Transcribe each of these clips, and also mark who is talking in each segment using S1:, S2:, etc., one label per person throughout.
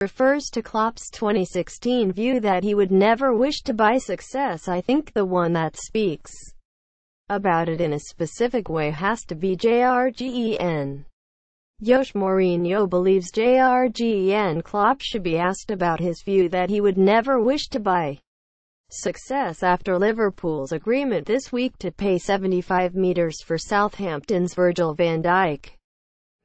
S1: refers to Klopp's 2016 view that he would never wish to buy success. I think the one that speaks about it in a specific way has to be Jurgen. Jos Mourinho believes Jurgen Klopp should be asked about his view that he would never wish to buy success after Liverpool's agreement this week to pay $75 million for Southampton's Virgil van Dijk.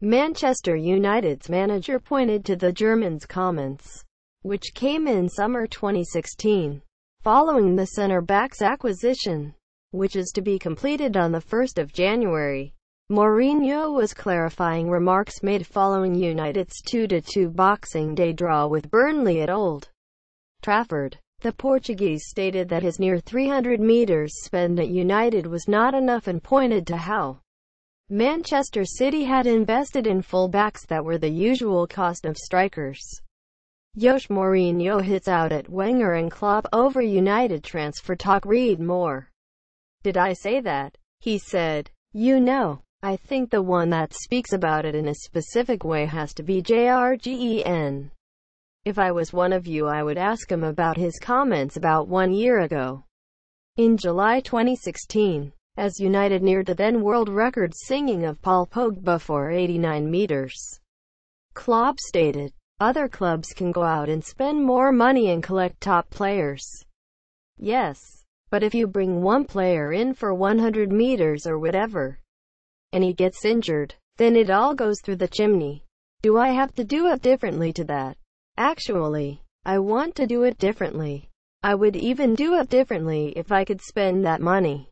S1: Manchester United's manager pointed to the German's comments, which came in summer 2016, following the centre-back's acquisition, which is to be completed on the 1st of January. Mourinho was clarifying remarks made following United's 2-2 Boxing Day draw with Burnley at Old Trafford. The Portuguese stated that his near $300 million spent at United was not enough and pointed to how Manchester City had invested in full-backs that were the usual cost of strikers. Jos Mourinho hits out at Wenger and Klopp over United transfer talk. Read more. Did I say that? He said, "You know, I think the one that speaks about it in a specific way has to be Jurgen. If I was one of you, I would ask him about his comments about 1 year ago. In July 2016, as United neared the then world record singing of Paul Pogba for 89 meters. Klopp stated, "Other clubs can go out and spend more money and collect top players. Yes, but if you bring one player in for 100 meters or whatever, and he gets injured, then it all goes through the chimney. Do I have to do it differently to that? Actually, I want to do it differently. I would even do it differently if I could spend that money.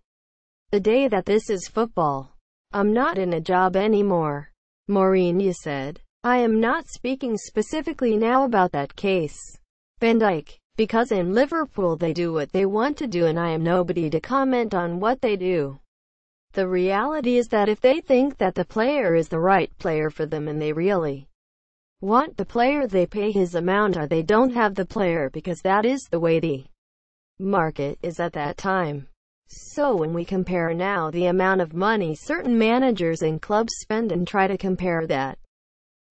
S1: The day that this is football, I'm not in a job anymore," Mourinho said. "I am not speaking specifically now about that case, Van Dijk, because in Liverpool they do what they want to do and I am nobody to comment on what they do. The reality is that if they think that the player is the right player for them and they really want the player, they pay his amount, or they don't have the player, because that is the way the market is at that time. So when we compare now the amount of money certain managers and clubs spend and try to compare that,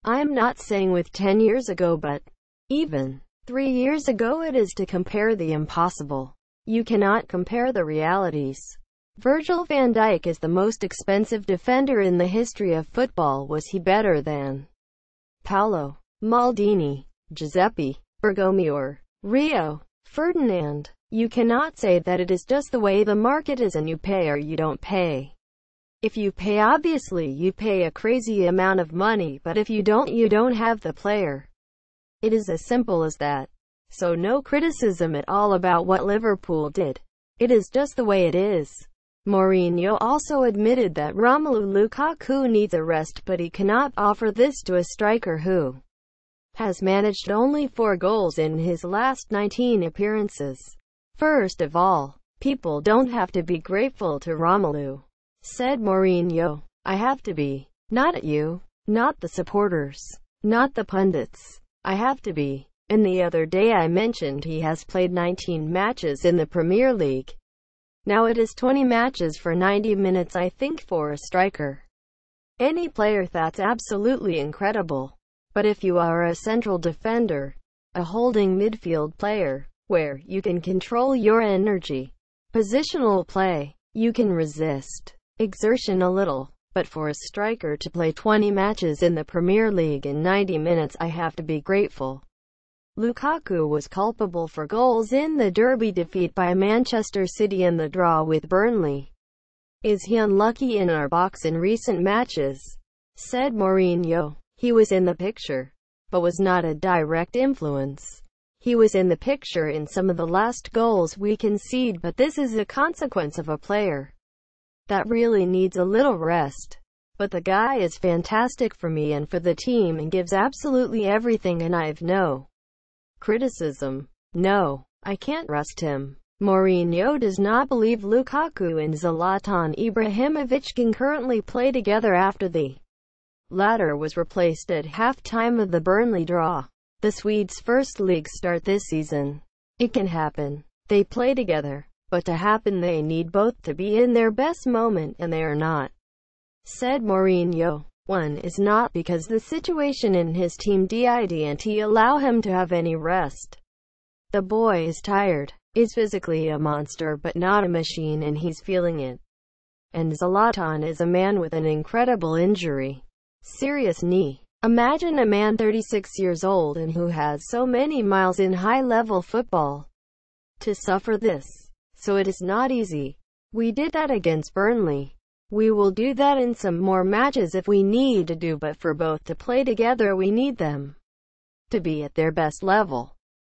S1: I'm not saying with 10 years ago, but even 3 years ago, it is to compare the impossible. You cannot compare the realities. Virgil van Dijk is the most expensive defender in the history of football. Was he better than Paolo Maldini, Giuseppe Bergomi, or Rio Ferdinand? You cannot say that. It is just the way the market is, and you pay or you don't pay. If you pay, obviously you pay a crazy amount of money, but if you don't have the player. It is as simple as that. So no criticism at all about what Liverpool did. It is just the way it is." Mourinho also admitted that Romelu Lukaku needs a rest, but he cannot offer this to a striker who has managed only 4 goals in his last 19 appearances. "First of all, people don't have to be grateful to Romelu," said Mourinho. "I have to be. Not at you. Not the supporters. Not the pundits. I have to be." And the other day I mentioned he has played 19 matches in the Premier League. Now it is 20 matches for 90 minutes, I think, for a striker. Any player, that's absolutely incredible. But if you are a central defender, a holding midfield player, where you can control your energy, positional play, you can resist exertion a little. But for a striker to play 20 matches in the Premier League in 90 minutes, I have to be grateful." Lukaku was culpable for goals in the derby defeat by Manchester City and the draw with Burnley. "Is he unlucky in our box in recent matches?" said Mourinho. "He was in the picture, but was not a direct influence. He was in the picture in some of the last goals we concede, but this is a consequence of a player that really needs a little rest. But the guy is fantastic for me and for the team and gives absolutely everything, and I've no criticism. No, I can't rest him." Mourinho does not believe Lukaku and Zlatan Ibrahimovic can currently play together after the latter was replaced at half-time of the Burnley draw. The Swedes' first league start this season. It can happen. They play together. But to happen, they need both to be in their best moment, and they are not," said Mourinho. One is not because the situation in his team didn't allow him to have any rest. The boy is tired, is physically a monster but not a machine, and he's feeling it. And Zlatan is a man with an incredible injury. Serious knee. Imagine a man 36 years old and who has so many miles in high-level football to suffer this. So it is not easy. We did that against Burnley. We will do that in some more matches if we need to do, but for both to play together we need them to be at their best level.